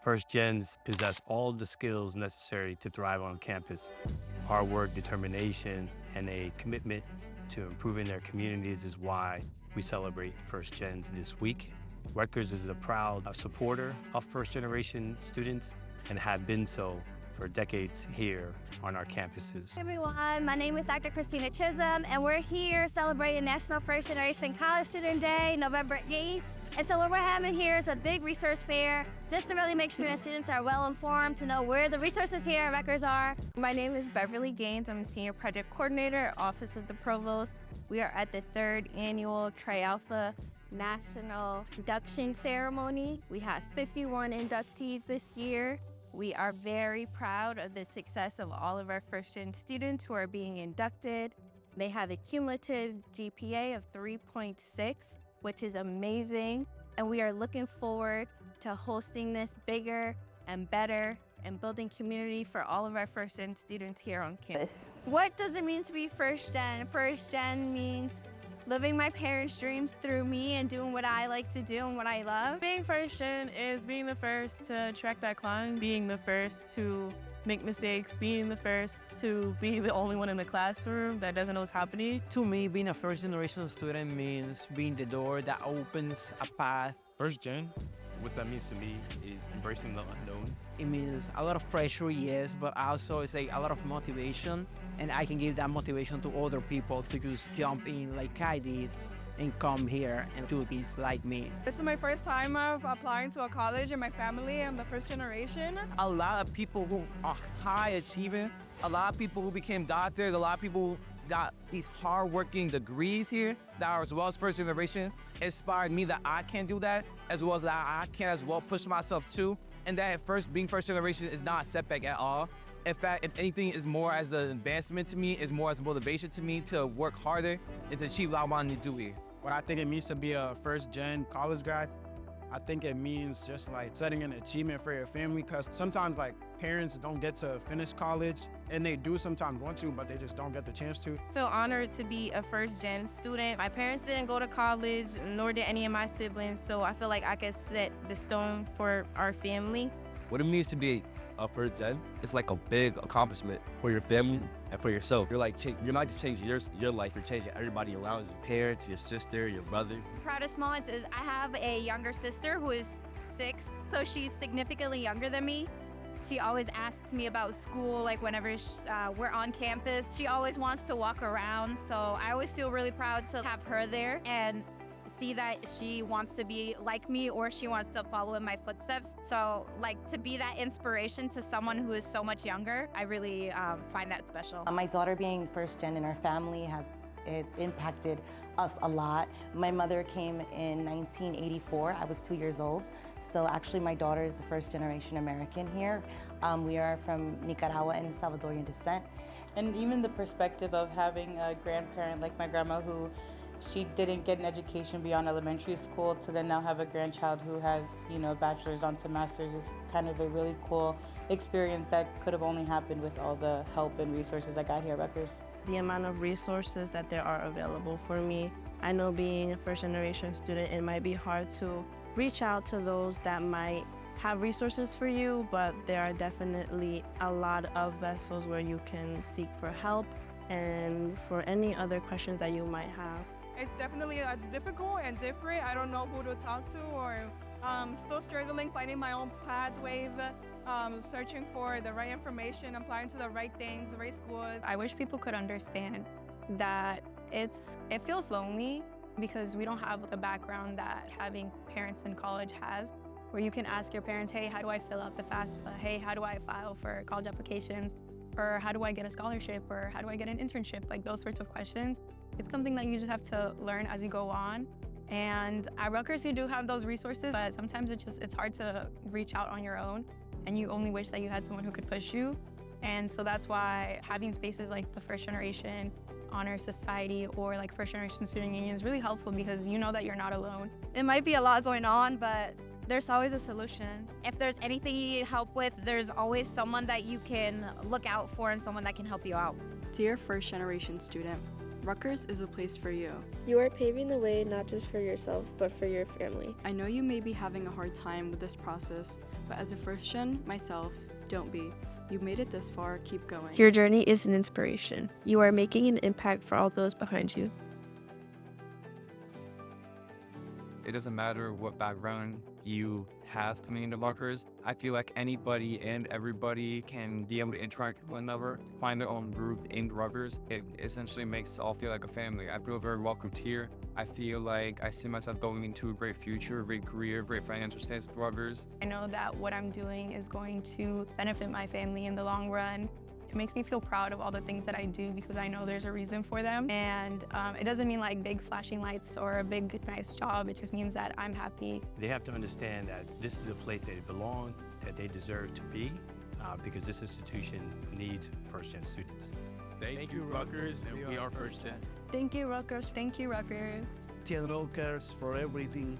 First gens possess all the skills necessary to thrive on campus. Hard work, determination, and a commitment to improving their communities is why we celebrate first gens this week. Rutgers is a proud supporter of first generation students and have been so for decades here on our campuses. Hey everyone, my name is Dr. Christina Chisholm, and we're here celebrating National First Generation College Student Day, November 8th. And so what we're having here is a big resource fair, just to really make sure that students are well informed to know where the resources here at Rutgers are. My name is Beverly Gaines. I'm a Senior Project Coordinator, Office of the Provost. We are at the 3rd Annual Tri Alpha National Induction Ceremony. We have 51 inductees this year. We are very proud of the success of all of our first-gen students who are being inducted. They have a cumulative GPA of 3.6, which is amazing. And we are looking forward to hosting this bigger and better and building community for all of our first-gen students here on campus. What does it mean to be first gen? First gen means living my parents' dreams through me and doing what I like to do and what I love. Being first gen is being the first to track that climb, being the first to make mistakes, being the first to be the only one in the classroom that doesn't know what's happening. To me, being a first generation student means being the door that opens a path. First gen, what that means to me is embracing the unknown. It means a lot of pressure, yes, but also it's like a lot of motivation, and I can give that motivation to other people to just jump in like I did and come here and do this like me. This is my first time of applying to a college in my family. I'm the first generation. A lot of people who are high achieving, a lot of people who became doctors, a lot of people who got these hard-working degrees here that are as well as first generation inspired me that I can do that, as well as that I can as well push myself too, and that being first generation is not a setback at all. In fact, if anything, is more as an advancement to me, is more as a motivation to me to work harder and to achieve what I wanted to do here. What I think it means to be a first-gen college grad, I think it means just like setting an achievement for your family, because sometimes like parents don't get to finish college, and they do sometimes want to, but they just don't get the chance to. I feel honored to be a first-gen student. My parents didn't go to college, nor did any of my siblings, so I feel like I could set the stone for our family. What it means to be a first gen, it's like a big accomplishment for your family and for yourself. You're not just changing your life, you're changing everybody around you. Your parents, your sister, your brother. Proudest moments is I have a younger sister who is 6, so she's significantly younger than me. She always asks me about school, like whenever we're on campus. She always wants to walk around, so I always feel really proud to have her there and see that she wants to be like me or she wants to follow in my footsteps. So like to be that inspiration to someone who is so much younger, I really find that special. My daughter being first gen in our family it impacted us a lot. My mother came in 1984. I was 2 years old. So actually my daughter is the first generation American here. We are from Nicaragua and Salvadorian descent. And even the perspective of having a grandparent like my grandma who she didn't get an education beyond elementary school to then now have a grandchild who has, bachelor's onto master's is kind of a really cool experience that could have only happened with all the help and resources I got here at Rutgers. The amount of resources that there are available for me. I know being a first generation student, it might be hard to reach out to those that might have resources for you, but there are definitely a lot of vessels where you can seek for help and for any other questions that you might have. It's definitely difficult and different. I don't know who to talk to, or still struggling finding my own pathways, searching for the right information, applying to the right things, the right schools. I wish people could understand that it feels lonely because we don't have the background that having parents in college has, where you can ask your parents, hey, how do I fill out the FAFSA? Hey, how do I file for college applications? Or how do I get a scholarship? Or how do I get an internship? Like those sorts of questions. It's something that you just have to learn as you go on. And at Rutgers, you do have those resources, but sometimes it's hard to reach out on your own, and you only wish that you had someone who could push you. And so that's why having spaces like the First Generation Honor Society or like First Generation Student Union is really helpful, because you know that you're not alone. It might be a lot going on, but there's always a solution. If there's anything you need help with, there's always someone that you can look out for and someone that can help you out. Dear first generation student, Rutgers is a place for you. You are paving the way not just for yourself, but for your family. I know you may be having a hard time with this process, but as a first gen myself, don't be. You made it this far, keep going. Your journey is an inspiration. You are making an impact for all those behind you. It doesn't matter what background you have coming into Rutgers. I feel like anybody and everybody can be able to interact with one another, find their own groove in Rutgers. It essentially makes us all feel like a family. I feel very welcomed here. I feel like I see myself going into a great future, a great career, great financial status with Rutgers. I know that what I'm doing is going to benefit my family in the long run. It makes me feel proud of all the things that I do because I know there's a reason for them. And it doesn't mean like big flashing lights or a big nice job. It just means that I'm happy. They have to understand that this is a place they belong, that they deserve to be, because this institution needs first-gen students. Thank you, Rutgers, and we are first gen. Thank you, Rutgers. Thank you, Rutgers. Rutgers for everything.